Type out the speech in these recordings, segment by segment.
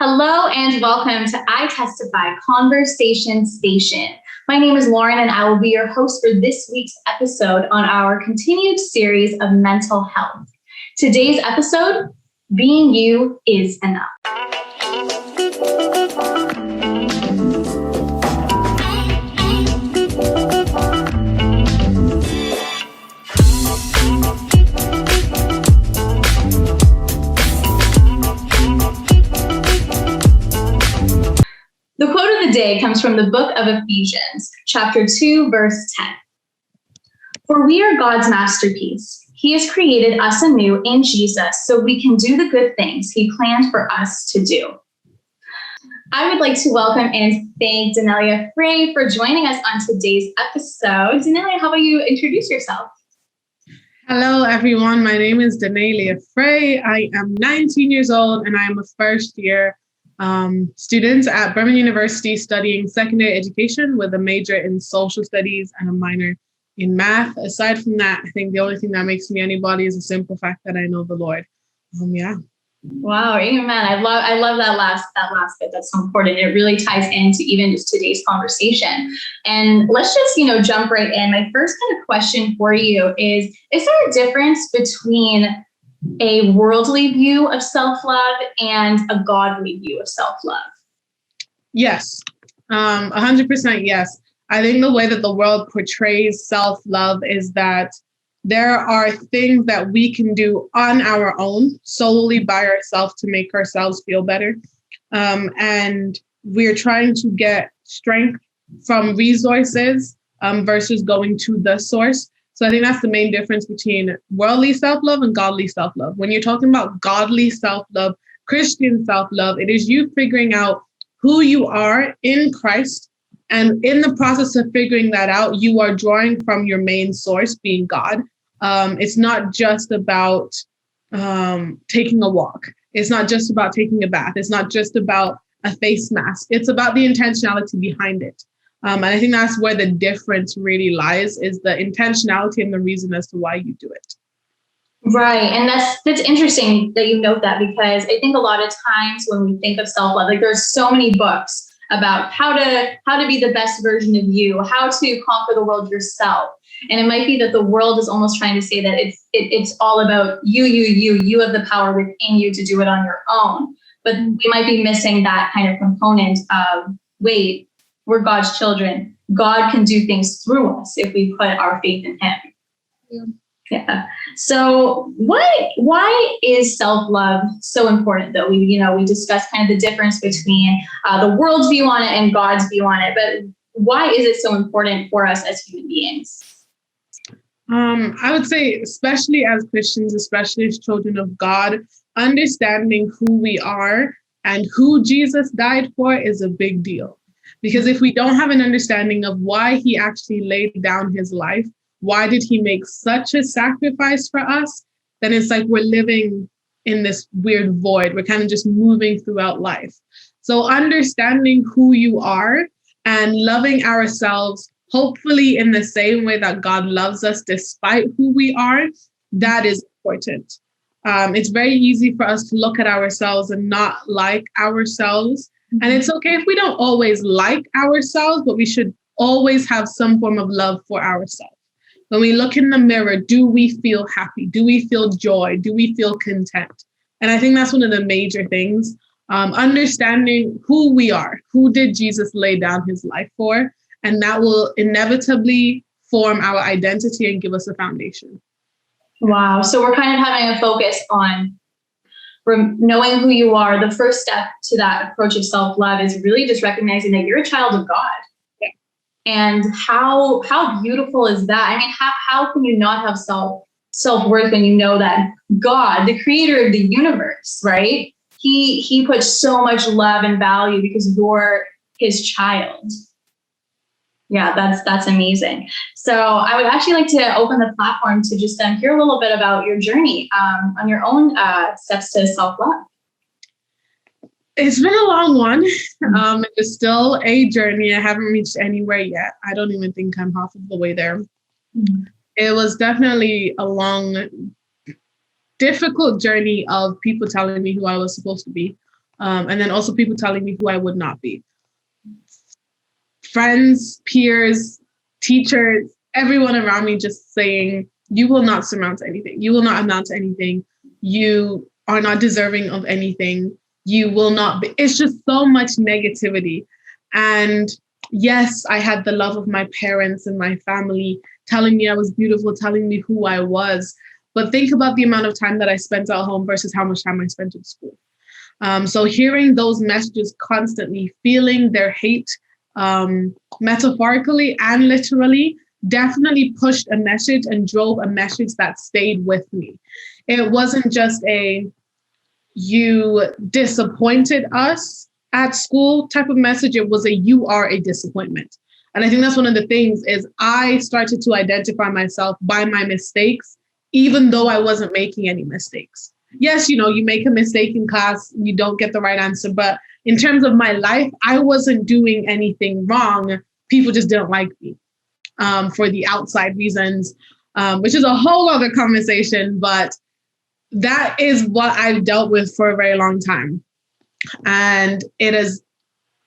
Hello and welcome to I Testify Conversation Station. My name is Lauren and I will be your host for this week's episode on our continued series of mental health. Today's episode, Being You is Enough. The quote of the day comes from the book of Ephesians, chapter 2, verse 10. For we are God's masterpiece. He has created us anew in Jesus so we can do the good things he planned for us to do. I would like to welcome and thank Dennalia Fray for joining us on today's episode. Dennalia, how about you introduce yourself? Hello, everyone. My name is Dennalia Fray. I am 19 years old and I am a first-year student at Birmingham University studying secondary education with a major in social studies and a minor in math. Aside from that, I think the only thing that makes me anybody is the simple fact that I know the Lord. Wow, amen. I love that last bit. That's so important. It really ties into even just today's conversation. And let's just, jump right in. My first kind of question for you is there a difference between a worldly view of self-love and a godly view of self-love? Yes, 100% yes. I think the way that the world portrays self-love is that there are things that we can do on our own, solely by ourselves to make ourselves feel better. And we're trying to get strength from resources versus going to the source. So I think that's the main difference between worldly self-love and godly self-love. When you're talking about godly self-love, Christian self-love, it is you figuring out who you are in Christ. And in the process of figuring that out, you are drawing from your main source, being God. It's not just about taking a walk. It's not just about taking a bath. It's not just about a face mask. It's about the intentionality behind it. And I think that's where the difference really lies, is the intentionality and the reason as to why you do it. Right. And that's interesting that you note that, because I think a lot of times when we think of self-love, like there's so many books about how to be the best version of you, how to conquer the world yourself. And it might be that the world is almost trying to say that it's all about you have the power within you to do it on your own. But we might be missing that kind of component of, wait, we're God's children. God can do things through us if we put our faith in him. Yeah. So why is self-love so important, though? We discussed kind of the difference between the world's view on it and God's view on it, but why is it so important for us as human beings? I would say, especially as Christians, especially as children of God, understanding who we are and who Jesus died for is a big deal. Because if we don't have an understanding of why he actually laid down his life, why did he make such a sacrifice for us, then it's like we're living in this weird void. We're kind of just moving throughout life. So understanding who you are and loving ourselves, hopefully in the same way that God loves us despite who we are, that is important. It's very easy for us to look at ourselves and not like ourselves. And it's okay if we don't always like ourselves, but we should always have some form of love for ourselves. When we look in the mirror, do we feel happy? Do we feel joy? Do we feel content? And I think that's one of the major things, understanding who we are. Who did Jesus lay down his life for? And that will inevitably form our identity and give us a foundation. Wow. So we're kind of having a focus on knowing who you are. The first step to that approach of self-love is really just recognizing that you're a child of God. Yeah. And how beautiful is that? I mean, how can you not have self-worth when you know that God, the creator of the universe, right? He puts so much love and value because you're his child. Yeah, that's amazing. So I would actually like to open the platform to just hear a little bit about your journey on your own steps to self-love. It's been a long one. It's still a journey. I haven't reached anywhere yet. I don't even think I'm half of the way there. Mm-hmm. It was definitely a long, difficult journey of people telling me who I was supposed to be. And then also people telling me who I would not be. Friends, peers, teachers, everyone around me just saying, you will not surmount anything. You will not amount to anything. You are not deserving of anything. You will not be. It's just so much negativity. And yes, I had the love of my parents and my family telling me I was beautiful, telling me who I was. But think about the amount of time that I spent at home versus how much time I spent in school. So hearing those messages constantly, feeling their hate, metaphorically and literally, definitely pushed a message and drove a message that stayed with me. It wasn't just you disappointed us at school type of message. It was you are a disappointment. And I think that's one of the things is I started to identify myself by my mistakes, even though I wasn't making any mistakes. Yes, you make a mistake in class, you don't get the right answer. But in terms of my life, I wasn't doing anything wrong. People just didn't like me for the outside reasons, which is a whole other conversation. But that is what I've dealt with for a very long time. And it has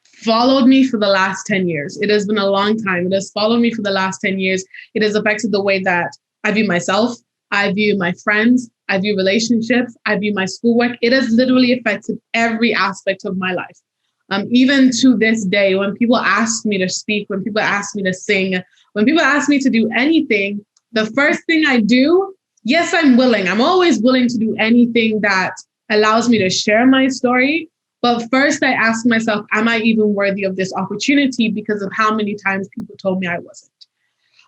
followed me for the last 10 years. It has been a long time. It has followed me for the last 10 years. It has affected the way that I view myself. I view my friends. I view relationships. I view my schoolwork. It has literally affected every aspect of my life. Even to this day, when people ask me to speak, when people ask me to sing, when people ask me to do anything, the first thing I do, yes, I'm willing. I'm always willing to do anything that allows me to share my story. But first I ask myself, am I even worthy of this opportunity because of how many times people told me I wasn't?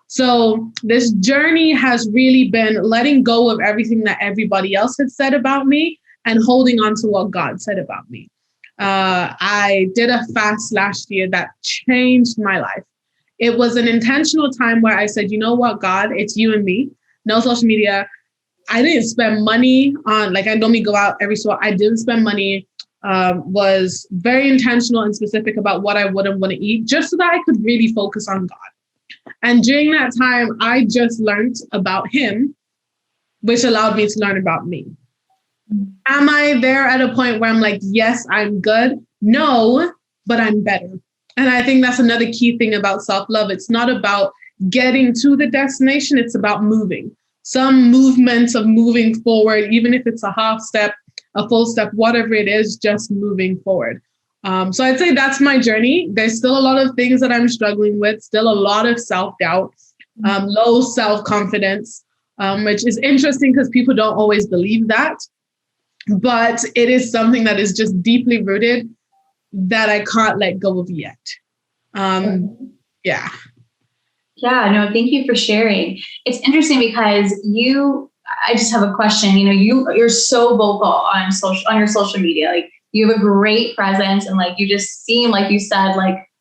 So this journey has really been letting go of everything that everybody else had said about me and holding on to what God said about me. I did a fast last year that changed my life. It was an intentional time where I said, you know what, God, it's you and me. No social media. I didn't spend money on, I normally go out every so I didn't spend money, was very intentional and specific about what I would and wouldn't eat, just so that I could really focus on God. And during that time, I just learned about him, which allowed me to learn about me. Am I there at a point where I'm like, yes, I'm good? No, but I'm better. And I think that's another key thing about self-love. It's not about getting to the destination. It's about moving. Some movements of moving forward, even if it's a half step, a full step, whatever it is, just moving forward. So I'd say that's my journey. There's still a lot of things that I'm struggling with, still a lot of self-doubt, low self-confidence, which is interesting because people don't always believe that. But it is something that is just deeply rooted that I can't let go of yet. Yeah. Yeah, no, thank you for sharing. It's interesting because I just have a question. You're so vocal on your social media. Like, you have a great presence, and you just seem, like you said,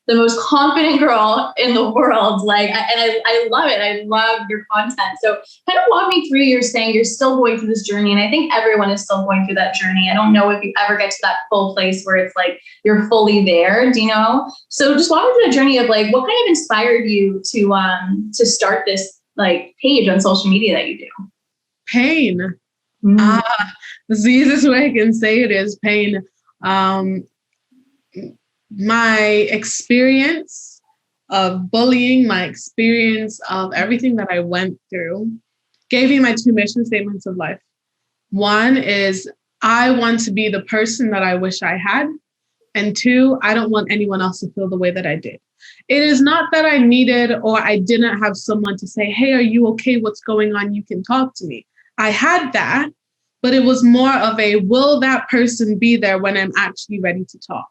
the most confident girl in the world. I love it. I love your content. So kind of walk me through, you're saying you're still going through this journey. And I think everyone is still going through that journey. I don't know if you ever get to that full place where it's you're fully there, do you know? So just walk me through the journey of what kind of inspired you to start this page on social media that you do? Pain. The easiest way I can say it is pain. My experience of bullying, my experience of everything that I went through gave me my two mission statements of life. One is I want to be the person that I wish I had. And two, I don't want anyone else to feel the way that I did. It is not that I needed or I didn't have someone to say, hey, are you okay? What's going on? You can talk to me. I had that, but it was more of will that person be there when I'm actually ready to talk?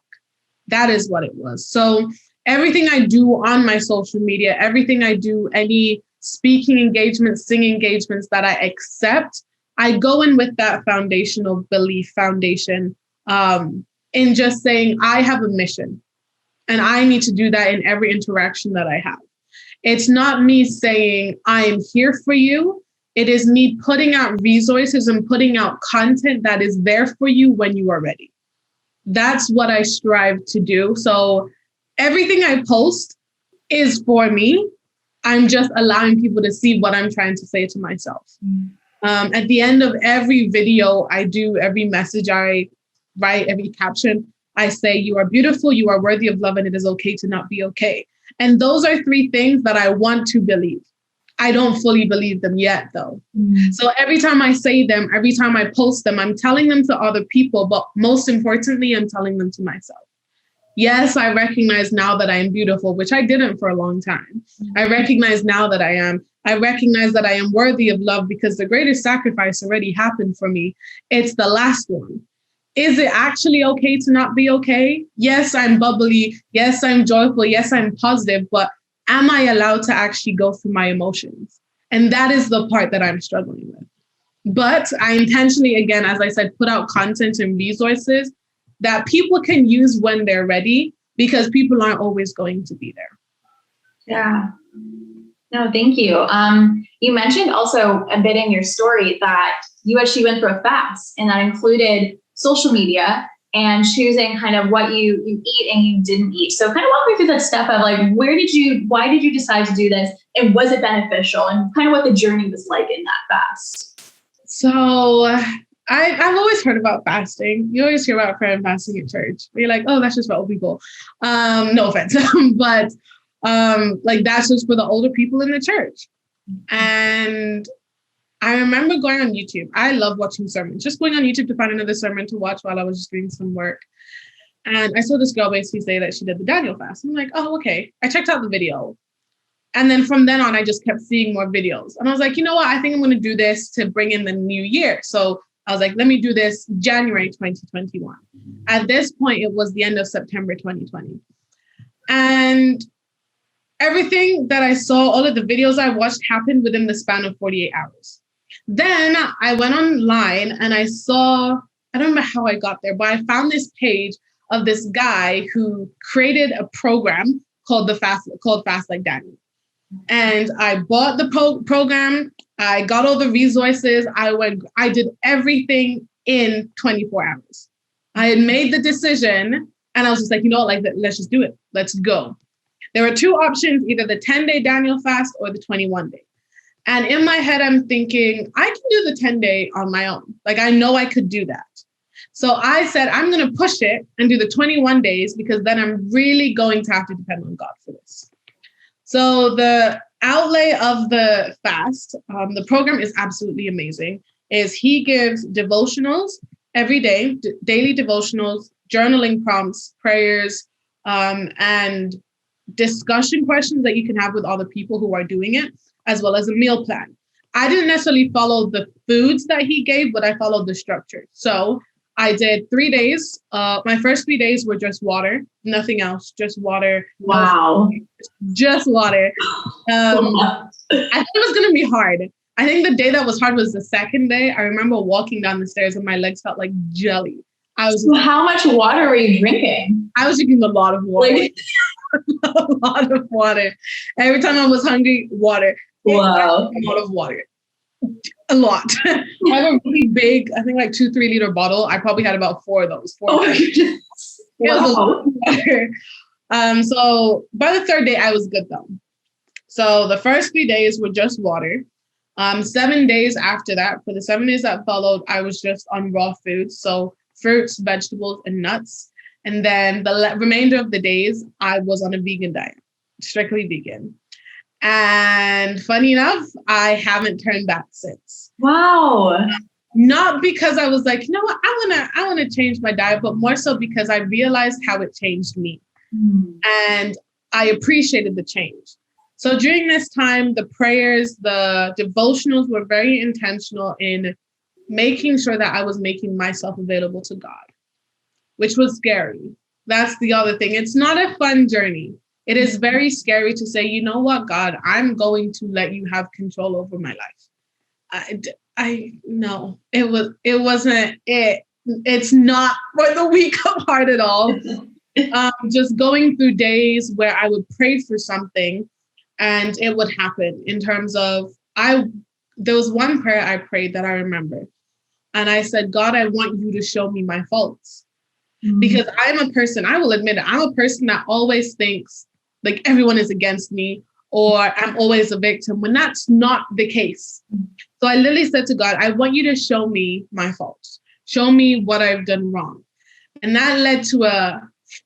That is what it was. So everything I do on my social media, everything I do, any speaking engagements, singing engagements that I accept, I go in with that foundational belief foundation in just saying I have a mission and I need to do that in every interaction that I have. It's not me saying I am here for you. It is me putting out resources and putting out content that is there for you when you are ready. That's what I strive to do. So everything I post is for me. I'm just allowing people to see what I'm trying to say to myself. At the end of every video I do, every message I write, every caption, I say, you are beautiful, you are worthy of love, and it is okay to not be okay. And those are 3 things that I want to believe. I don't fully believe them yet, though. So every time I say them, every time I post them, I'm telling them to other people, but most importantly, I'm telling them to myself. Yes, I recognize now that I am beautiful, which I didn't for a long time. I recognize now that I am. I recognize that I am worthy of love because the greatest sacrifice already happened for me. It's the last one. Is it actually okay to not be okay? Yes, I'm bubbly. Yes, I'm joyful. Yes, I'm positive. But am I allowed to actually go through my emotions? And that is the part that I'm struggling with. But I intentionally, again, as I said, put out content and resources that people can use when they're ready, because people aren't always going to be there. Yeah. No, thank you. You mentioned also a bit in your story that you actually went through a fast, and that included social media and choosing kind of what you eat and you didn't eat. So kind of walk me through that step of like, why did you decide to do this? And was it beneficial? And kind of what the journey was like in that fast? So I've always heard about fasting. You always hear about prayer and fasting at church. You're like, oh, that's just for old people. No offense, but like that's just for the older people in the church. And I remember going on YouTube. I love watching sermons, just going on YouTube to find another sermon to watch while I was just doing some work. And I saw this girl basically say that she did the Daniel fast. I'm like, oh, okay. I checked out the video. And then from then on, I just kept seeing more videos. And I was like, you know what? I think I'm going to do this to bring in the new year. So I was like, let me do this January 2021. At this point, it was the end of September 2020. And everything that I saw, all of the videos I watched happened within the span of 48 hours. Then I went online and I saw, I don't remember how I got there, but I found this page of this guy who created a program called Fast Like Daniel. And I bought the program. I got all the resources. I did everything in 24 hours. I had made the decision and I was just like, you know, like, let's just do it. Let's go. There were 2 options, either the 10-day Daniel fast or the 21-day. And in my head, I'm thinking, I can do the 10-day on my own. Like, I know I could do that. So I said, I'm going to push it and do the 21 days because then I'm really going to have to depend on God for this. So the outlay of the fast, the program is absolutely amazing, is he gives devotionals every day, daily devotionals, journaling prompts, prayers, and discussion questions that you can have with other people who are doing it, as well as a meal plan. I didn't necessarily follow the foods that he gave, but I followed the structure. So I did 3 days. My first 3 days were just water, nothing else, just water. Wow. Just water. I thought it was going to be hard. I think the day that was hard was the second day. I remember walking down the stairs and my legs felt like jelly. So how much water were you drinking? I was drinking a lot of water. Like, a lot of water. Every time I was hungry, water. Wow. A lot of water. A lot. I have a really big, I think like 2-3 liter bottle. I probably had about 4 of those. Oh my goodness. Wow. It was a lot of water. So by the 3rd day, I was good though. So the first 3 days were just water. 7 days after that, for the 7 days that followed, I was just on raw foods. So fruits, vegetables, and nuts. And then the remainder of the days, I was on a vegan diet, strictly vegan. And funny enough, I haven't turned back since. Wow. Not because I was like, you know what, I want to change my diet, but more so because I realized how it changed me. And I appreciated the change. So during this time, the prayers, the devotionals were very intentional in making sure that I was making myself available to God, which was scary. That's the other thing. It's not a fun journey. It is very scary to say, you know what, God, I'm going to let you have control over my life. No, it's not for the weak of heart at all. Just going through days where I would pray for something and it would happen in terms of, there was one prayer I prayed that I remember. And I said, God, I want you to show me my faults. Because I'm a person, I will admit it, I'm a person that always thinks like everyone is against me or I'm always a victim when that's not the case. So I literally said to God, I want you to show me my faults. Show me what I've done wrong. And that led to a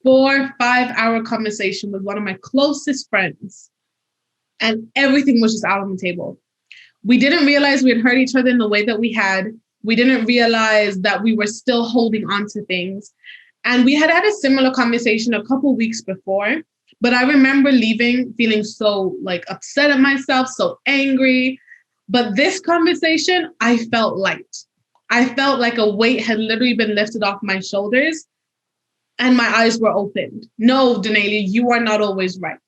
4-5 hour conversation with one of my closest friends. And everything was just out on the table. We didn't realize we had hurt each other in the way that we had. We didn't realize that we were still holding on to things. And we had a similar conversation a couple weeks before. But I remember leaving feeling so upset at myself, so angry. But this conversation, I felt light. I felt like a weight had literally been lifted off my shoulders and my eyes were opened. No, Dennalia, you are not always right.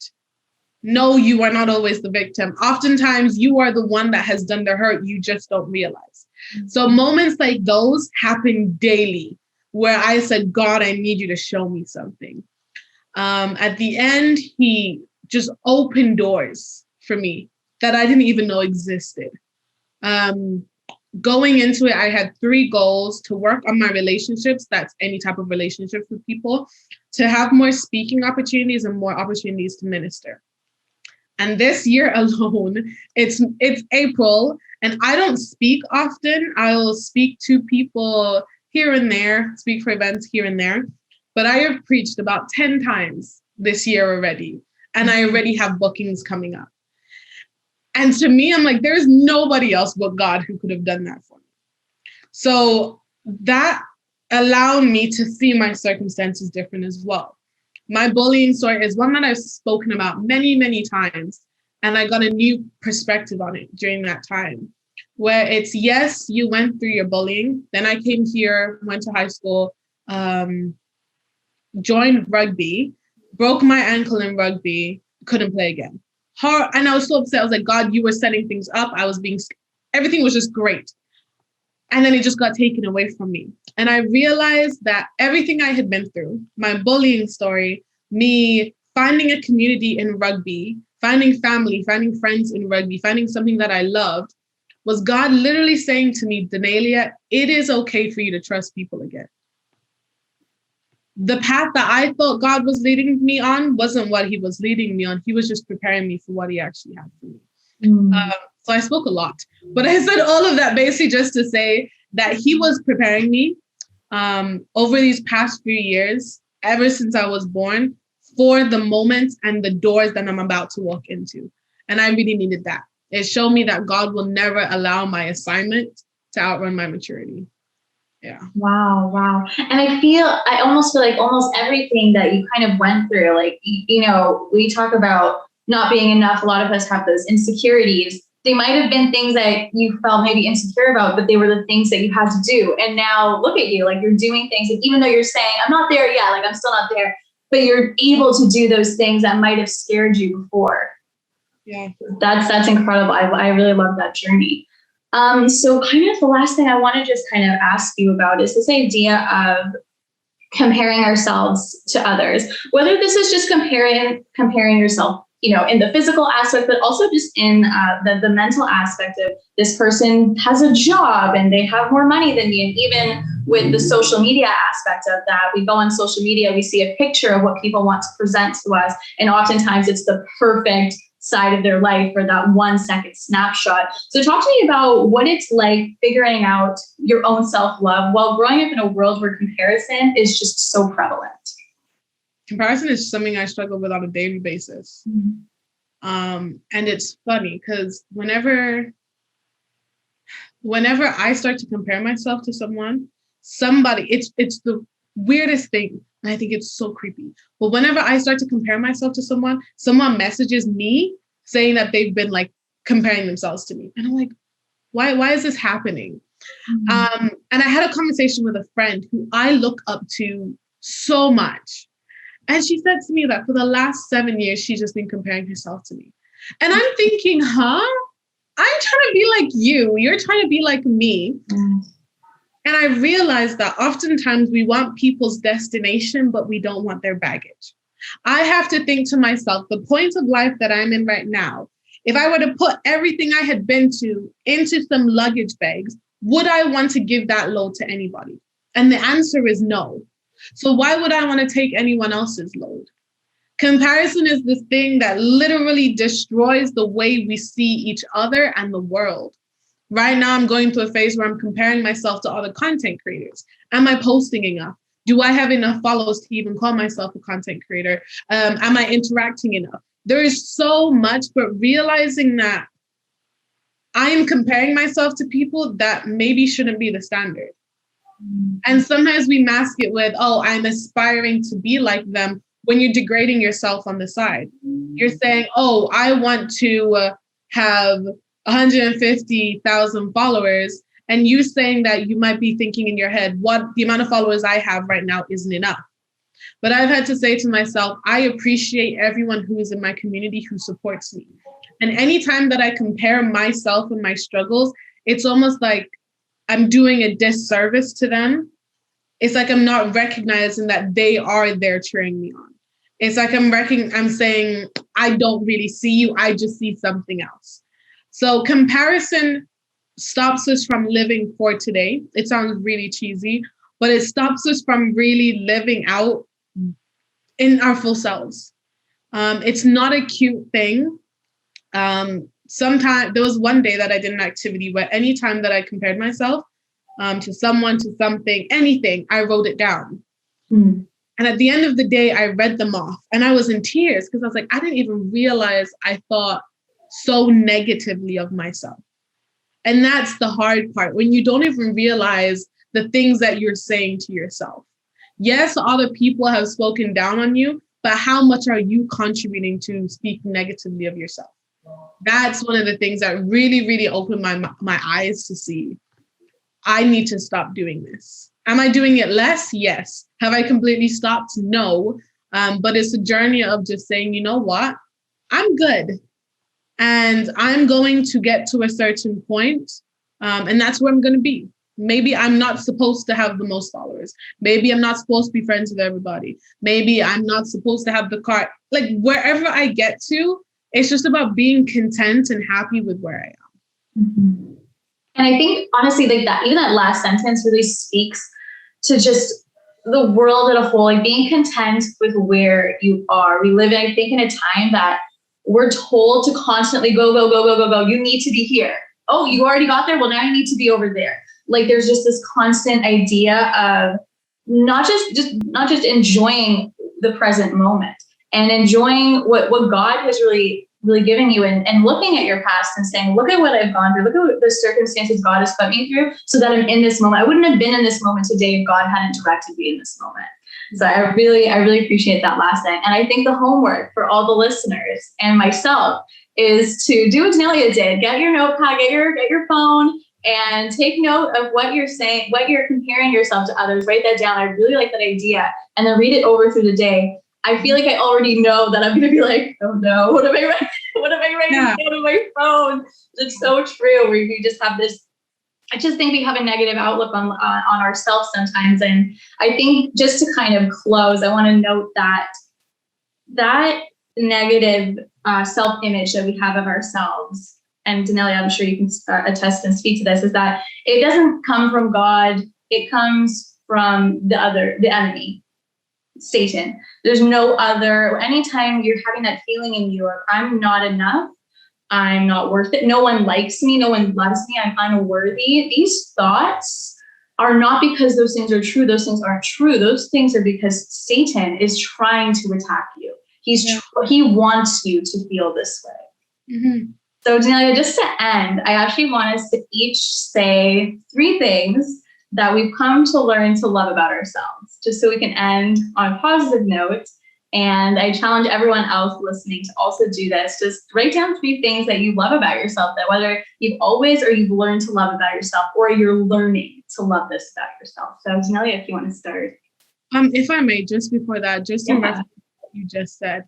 No, you are not always the victim. Oftentimes you are the one that has done the hurt. You just don't realize. So moments like those happen daily where I said, God, I need you to show me something. At the end, he just opened doors for me that I didn't even know existed. Going into it, I had 3 goals: to work on my relationships, that's any type of relationships with people, to have more speaking opportunities and more opportunities to minister. And this year alone, it's April, and I don't speak often. I'll speak to people here and there, speak for events here and there, but I have preached about 10 times this year already, and I already have bookings coming up. And to me, I'm like, there's nobody else but God who could have done that for me. So that allowed me to see my circumstances different as well. My bullying story is one that I've spoken about many, many times. And I got a new perspective on it during that time, where it's, yes, you went through your bullying. Then I came here, went to high school, joined rugby, broke my ankle in rugby, couldn't play again. And I was so upset. I was like, God, you were setting things up. Everything was just great. And then it just got taken away from me. And I realized that everything I had been through, my bullying story, me finding a community in rugby, finding family, finding friends in rugby, finding something that I loved, was God literally saying to me, Dennalia, it is okay for you to trust people again. The path that I thought God was leading me on wasn't what he was leading me on. He was just preparing me for what he actually had for me. So I spoke a lot, but I said all of that basically just to say that he was preparing me over these past few years, ever since I was born, for the moments and the doors that I'm about to walk into. And I really needed that. It showed me that God will never allow my assignment to outrun my maturity. Yeah. Wow. And I almost feel like almost everything that you kind of went through, we talk about not being enough. A lot of us have those insecurities. They might have been things that you felt maybe insecure about, but they were the things that you had to do. And now look at you, you're doing things. And even though you're saying, I'm not there yet, I'm still not there, but you're able to do those things that might have scared you before. Yeah. That's incredible. I really love that journey. So kind of the last thing I want to just kind of ask you about is this idea of comparing ourselves to others, whether this is just comparing yourself, in the physical aspect, but also just in the mental aspect of this person has a job and they have more money than you. And even with the social media aspect of that, we go on social media, we see a picture of what people want to present to us. And oftentimes it's the perfect side of their life or that 1-second snapshot. So talk to me about what it's like figuring out your own self-love while growing up in a world where comparison is just so prevalent. Comparison is something I struggle with on a daily basis. Mm-hmm. And it's funny because whenever I start to compare myself to somebody, it's the weirdest thing. And I think it's so creepy. But whenever I start to compare myself to someone messages me saying that they've been comparing themselves to me. And I'm like, why is this happening? Mm-hmm. And I had a conversation with a friend who I look up to so much. And she said to me that for the last 7 years, she's just been comparing herself to me. And I'm thinking, I'm trying to be like you. You're trying to be like me. Mm. And I realized that oftentimes we want people's destination, but we don't want their baggage. I have to think to myself, the point of life that I'm in right now, if I were to put everything I had been to into some luggage bags, would I want to give that load to anybody? And the answer is no. So why would I want to take anyone else's load? Comparison is this thing that literally destroys the way we see each other and the world. Right now, I'm going through a phase where I'm comparing myself to other content creators. Am I posting enough? Do I have enough followers to even call myself a content creator? Am I interacting enough? There is so much, but realizing that I am comparing myself to people that maybe shouldn't be the standard. And sometimes we mask it with, oh, I'm aspiring to be like them, when you're degrading yourself on the side. You're saying, oh, I want to have 150,000 followers. And you saying that, you might be thinking in your head, what the amount of followers I have right now isn't enough. But I've had to say to myself, I appreciate everyone who is in my community who supports me. And anytime that I compare myself and my struggles, it's almost like I'm doing a disservice to them. It's like I'm not recognizing that they are there cheering me on. It's like I'm saying, I don't really see you, I just see something else. So comparison stops us from living for today. It sounds really cheesy, but it stops us from really living out in our full selves. It's not a cute thing. Sometimes there was one day that I did an activity where anytime that I compared myself to someone, to something, anything, I wrote it down. And at the end of the day, I read them off and I was in tears because I was like, I didn't even realize I thought so negatively of myself. And that's the hard part, when you don't even realize the things that you're saying to yourself. Yes, other people have spoken down on you, but how much are you contributing to speak negatively of yourself? That's one of the things that really, really opened my eyes to see, I need to stop doing this. Am I doing it less? Yes. Have I completely stopped? No. But it's a journey of just saying, you know what? I'm good. And I'm going to get to a certain point, and that's where I'm going to be. Maybe I'm not supposed to have the most followers. Maybe I'm not supposed to be friends with everybody. Maybe I'm not supposed to have the car. Like wherever I get to, it's just about being content and happy with where I am. Mm-hmm. And I think honestly, like that, even that last sentence really speaks to just the world as a whole, like being content with where you are. We live, I think, in a time that we're told to constantly go, go, go, go, go, go. You need to be here. Oh, you already got there. Well, now you need to be over there. Like there's just this constant idea of not just enjoying the present moment and enjoying what God has really given you, and looking at your past and saying, look at what I've gone through. Look at what the circumstances God has put me through so that I'm in this moment. I wouldn't have been in this moment today if God hadn't directed me in this moment. So I really appreciate that last thing. And I think the homework for all the listeners and myself is to do what Dennalia did. Get your notepad, get your phone, and take note of what you're saying, what you're comparing yourself to others. Write that down. I really like that idea. And then read it over through the day. I feel like I already know that I'm going to be like, oh no, what am I writing? What am I writing down on my phone? It's so true. Where we just have this, I just think we have a negative outlook on ourselves sometimes. And I think just to kind of close, I want to note that negative self-image that we have of ourselves, and Dennalia, I'm sure you can attest and speak to this, is that it doesn't come from God. It comes from the enemy, Satan. There's no other. Anytime you're having that feeling in you of I'm not enough, I'm not worth it, no one likes me, no one loves me, I'm unworthy, these thoughts are not because those things are true. Those things aren't true. Those things are because Satan is trying to attack you. He wants you to feel this way. Mm-hmm. So Dennalia, just to end, I actually want us to each say 3 things that we've come to learn to love about ourselves, just so we can end on a positive note. And I challenge everyone else listening to also do this. Just write down 3 things that you love about yourself, that whether you've always or you've learned to love about yourself, or you're learning to love this about yourself. So Dennalia, if you want to start. If I may, just before that, just in reference to what you just said,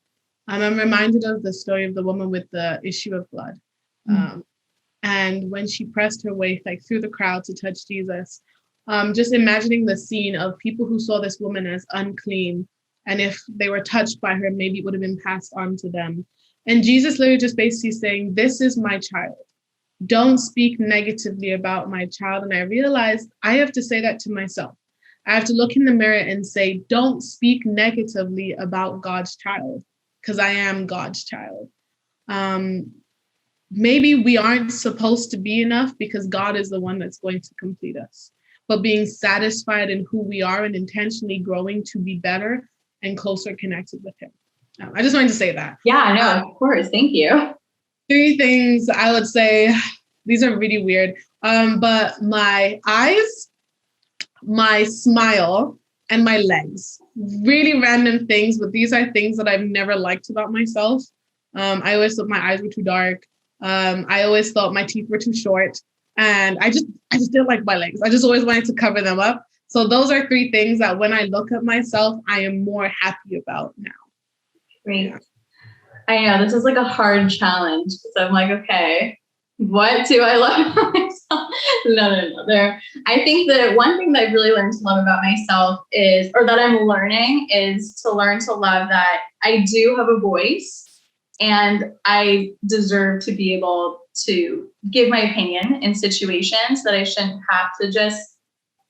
I'm reminded of the story of the woman with the issue of blood. And when she pressed her way through the crowd to touch Jesus, just imagining the scene of people who saw this woman as unclean, and if they were touched by her, maybe it would have been passed on to them. And Jesus literally just basically saying, this is my child. Don't speak negatively about my child. And I realized I have to say that to myself. I have to look in the mirror and say, don't speak negatively about God's child, because I am God's child. Maybe we aren't supposed to be enough because God is the one that's going to complete us. but being satisfied in who we are and intentionally growing to be better and closer connected with him. I just wanted to say that. Yeah, no, of course. Thank you. 3 things I would say, these are really weird, but my eyes, my smile, and my legs. Really random things, but these are things that I've never liked about myself. I always thought my eyes were too dark. I always thought my teeth were too short. And I just didn't like my legs. I just always wanted to cover them up. So those are 3 things that when I look at myself, I am more happy about now. Great. Yeah. I know this is like a hard challenge. So I'm like, okay, what do I love about myself? No. I think that one thing that I've really learned to love about myself is, or that I'm learning, is to learn to love that I do have a voice and I deserve to be able to give my opinion in situations, that I shouldn't have to just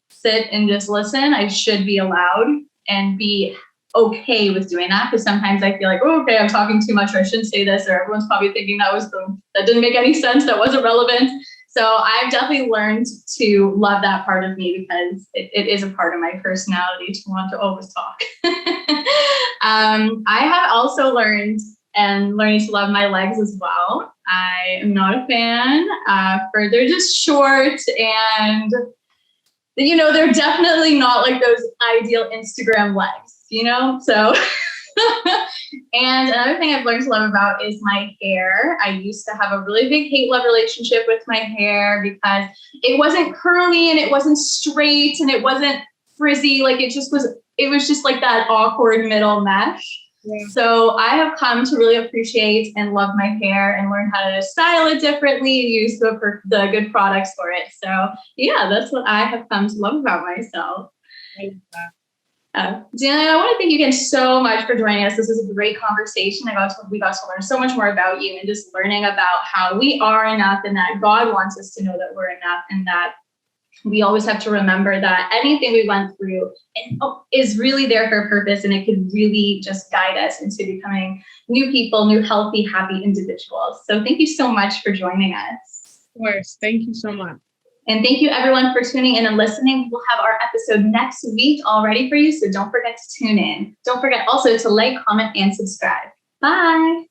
sit and just listen. I should be allowed and be okay with doing that, because sometimes I feel like, oh, okay, I'm talking too much, or I shouldn't say this, or everyone's probably thinking that didn't make any sense, that wasn't relevant. So I've definitely learned to love that part of me, because it is a part of my personality to want to always talk. I have also learning to love my legs as well. I am not a fan. They're just short, and they're definitely not like those ideal Instagram legs. So, and another thing I've learned to love about is my hair. I used to have a really big hate-love relationship with my hair because it wasn't curly and it wasn't straight and it wasn't frizzy. Like it was just like that awkward middle mesh. Yeah. So I have come to really appreciate and love my hair and learn how to style it differently, use the good products for it. So yeah, that's what I have come to love about myself. Dennalia, I want to thank you again so much for joining us. This was a great conversation. We got to learn so much more about you, and just learning about how we are enough, and that God wants us to know that we're enough, and that we always have to remember that anything we went through is really there for a purpose, and it could really just guide us into becoming new people, new, healthy, happy individuals. So thank you so much for joining us. Of course. Thank you so much. And thank you everyone for tuning in and listening. We'll have our episode next week all ready for you, so don't forget to tune in. Don't forget also to like, comment, and subscribe. Bye.